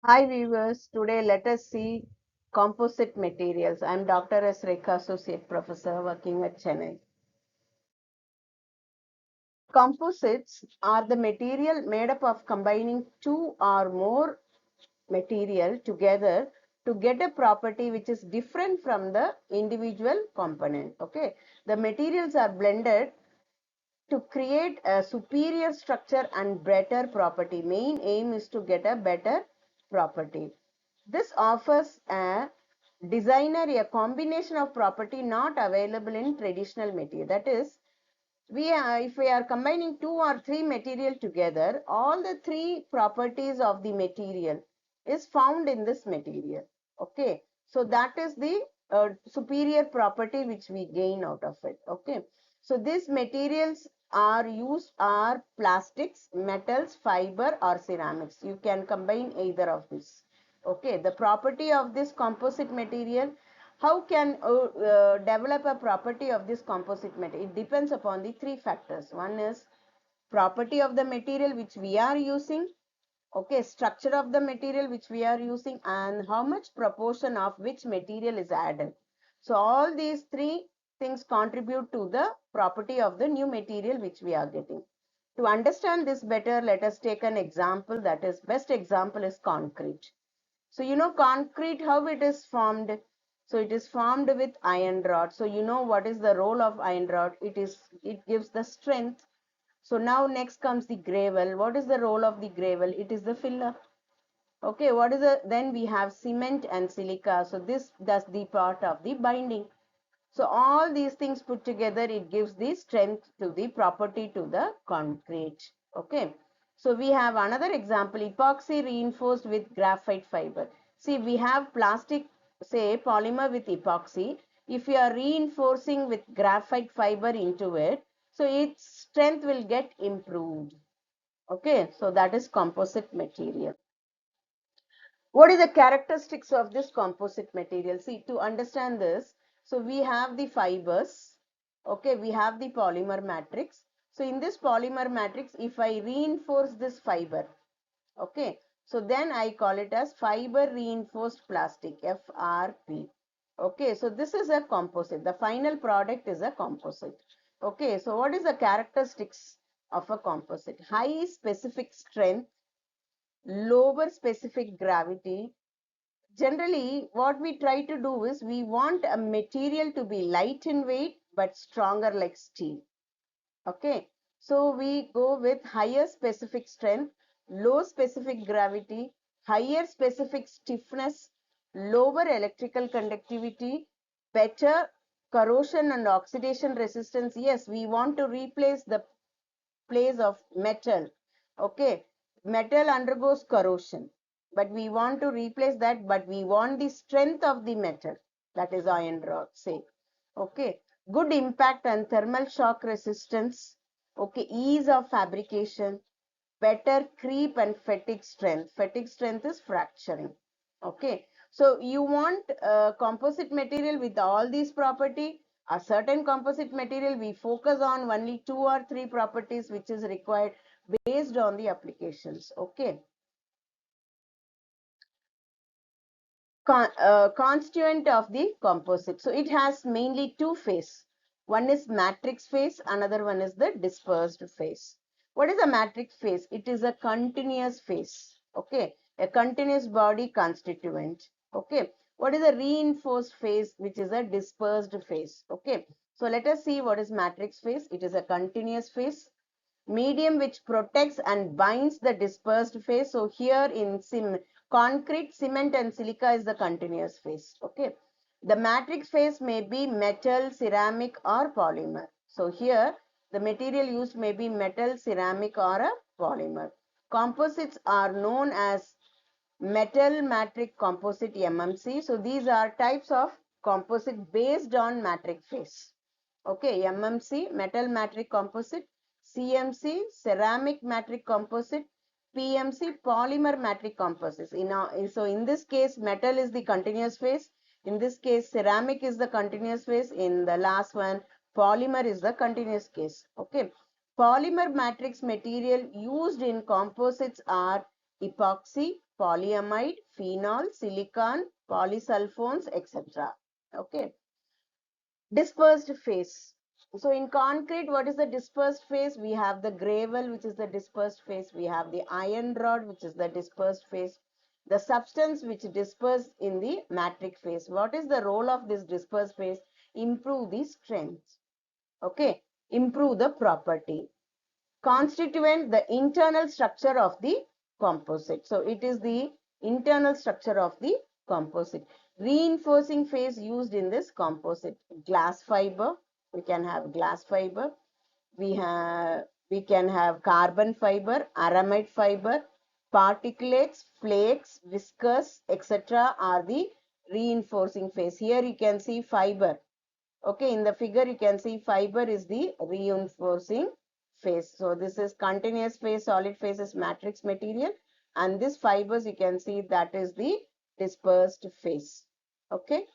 Hi viewers, today let us see composite materials. I am Dr. S. Rekha, Associate Professor working at Chennai. Composites are the material made up of combining two or more material together to get a property which is different from the individual component. Okay, the materials are blended to create a superior structure and better property. Main aim is to get a better property. This offers a designer a combination of property not available in traditional material. That is, if we are combining two or three material together, all the three properties of the material is found in this material. Okay, so that is the superior property which we gain out of it. Okay, so these materials are plastics, metals, fiber, or ceramics. You can combine either of these. Okay, the property of this composite material, how can develop a property of this composite material? It depends upon the three factors. One is property of the material which we are using, okay, structure of the material which we are using, and how much proportion of which material is added. So all these three things contribute to the property of the new material which we are getting. To understand this better, let us take an example. That is, best example is concrete. So you know concrete, how it is formed. So it is formed with iron rod. So you know what is the role of iron rod. It gives the strength. So now next comes the gravel. What is the role of the gravel? It is the filler. Okay, what is the, then we have cement and silica. So this does the part of the binding. So all these things put together, it gives the strength to the property to the concrete. Okay. So we have another example, epoxy reinforced with graphite fiber. See, we have plastic, say polymer with epoxy. If you are reinforcing with graphite fiber into it, so its strength will get improved. Okay. So that is composite material. What is the characteristics of this composite material? See, to understand this, so we have the fibers, okay, we have the polymer matrix. So in this polymer matrix, if I reinforce this fiber, okay, so then I call it as fiber reinforced plastic, FRP. Okay, so this is a composite. The final product is a composite. Okay, so what is the characteristics of a composite? High specific strength, lower specific gravity. Generally, what we try to do is we want a material to be light in weight but stronger like steel. Okay, so we go with higher specific strength, low specific gravity, higher specific stiffness, lower electrical conductivity, better corrosion and oxidation resistance. Yes, we want to replace the place of metal. Okay, metal undergoes corrosion, but we want to replace that, but we want the strength of the metal, that is iron rod, say. Okay, good impact and thermal shock resistance. Okay, ease of fabrication, better creep and fatigue strength. Fatigue strength is fracturing. Okay, so you want a composite material with all these property. A certain composite material, we focus on only two or three properties which is required based on the applications. Okay, constituent of the composite. So it has mainly two phases. One is matrix phase, another one is the dispersed phase. What is a matrix phase? It is a continuous phase. Okay, a continuous body constituent. Okay, what is a reinforced phase, which is a dispersed phase? Okay, so let us see what is matrix phase. It is a continuous phase, medium which protects and binds the dispersed phase. So here in concrete, cement and silica is the continuous phase. Okay, the matrix phase may be metal, ceramic or polymer. So here the material used may be metal, ceramic or a polymer. Composites are known as metal matrix composite, MMC. So these are types of composite based on matrix phase. Okay, MMC, metal matrix composite, CMC, ceramic matrix composite, PMC, polymer matrix composites. So in this case, metal is the continuous phase. In this case, ceramic is the continuous phase. In the last one, polymer is the continuous case. Okay, polymer matrix material used in composites are epoxy, polyamide, phenol, silicon, polysulfones, etc. Okay. Dispersed phase. So in concrete, what is the dispersed phase? We have the gravel, which is the dispersed phase. We have the iron rod, which is the dispersed phase. The substance which disperses in the matrix phase. What is the role of this dispersed phase? Improve the strength. Okay. Improve the property. Constituent the internal structure of the composite. So it is the internal structure of the composite. Reinforcing phase used in this composite. Glass fiber. We can have glass fiber. We can have carbon fiber, aramide fiber, particulates, flakes, viscous, etc. are the reinforcing phase. Here you can see fiber. Okay, in the figure you can see fiber is the reinforcing phase. So this is continuous phase, solid phase is matrix material, and this fibers you can see that is the dispersed phase. Okay.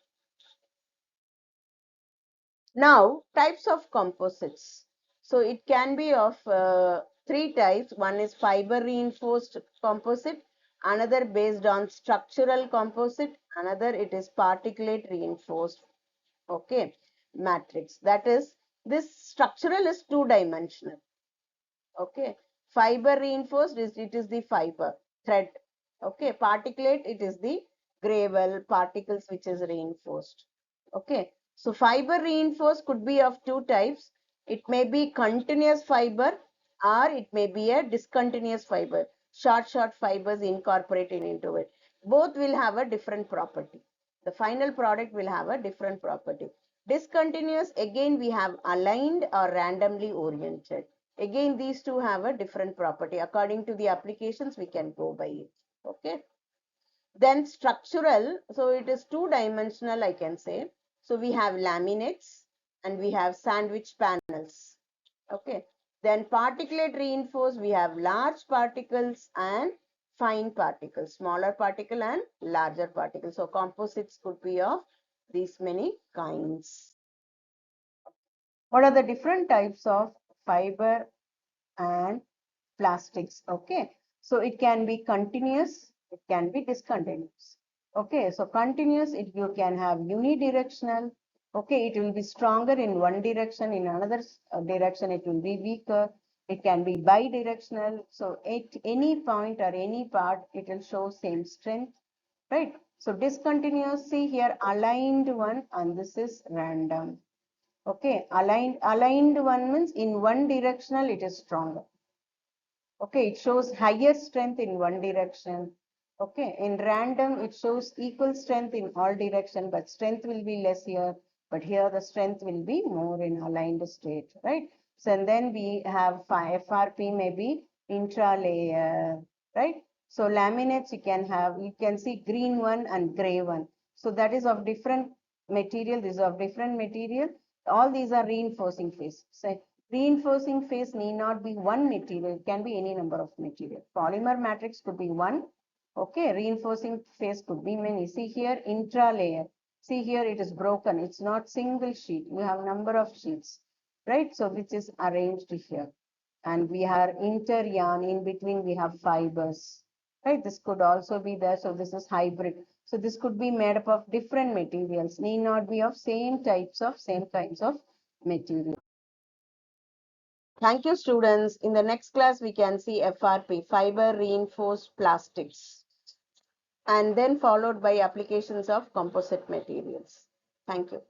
Now types of composites. So it can be of three types. One is fiber reinforced composite, another based on structural composite, another it is particulate reinforced. Okay, matrix. That is, this structural is two-dimensional. Okay, fiber reinforced is it is the fiber thread. Okay, particulate it is the gravel particles which is reinforced. Okay, so fiber reinforced could be of two types. It may be continuous fiber or it may be a discontinuous fiber. Short fibers incorporated into it. Both will have a different property. The final product will have a different property. Discontinuous, again we have aligned or randomly oriented. Again, these two have a different property. According to the applications, we can go by it. Okay. Then structural, so it is two-dimensional, I can say. So we have laminates and we have sandwich panels. Okay. Then particulate reinforced, we have large particles and fine particles, smaller particle and larger particles. So composites could be of these many kinds. What are the different types of fiber and plastics? Okay, so it can be continuous, it can be discontinuous. Okay, so continuous, you can have unidirectional. Okay, it will be stronger in one direction, in another direction it will be weaker. It can be bidirectional, so at any point or any part it will show same strength, right? So discontinuous, see here aligned one, and this is random. Okay, aligned one means in one directional it is stronger. Okay, it shows higher strength in one direction. Okay, in random it shows equal strength in all direction, but strength will be less here. But here the strength will be more in aligned state, right? So and then we have FRP maybe intra-layer, right? So laminates you can see green one and gray one. So that is of different material. This is of different material. All these are reinforcing phase. So reinforcing phase need not be one material. It can be any number of material. Polymer matrix could be one. Okay, reinforcing phase could be many. See here, intra-layer. See here, it is broken. It's not single sheet. We have number of sheets, right? So which is arranged here. And we have inter-yarn. In between, we have fibers, right? This could also be there. So this is hybrid. So this could be made up of different materials. Need not be of same kinds of material. Thank you, students. In the next class, we can see FRP, fiber reinforced plastics, and then followed by applications of composite materials. Thank you.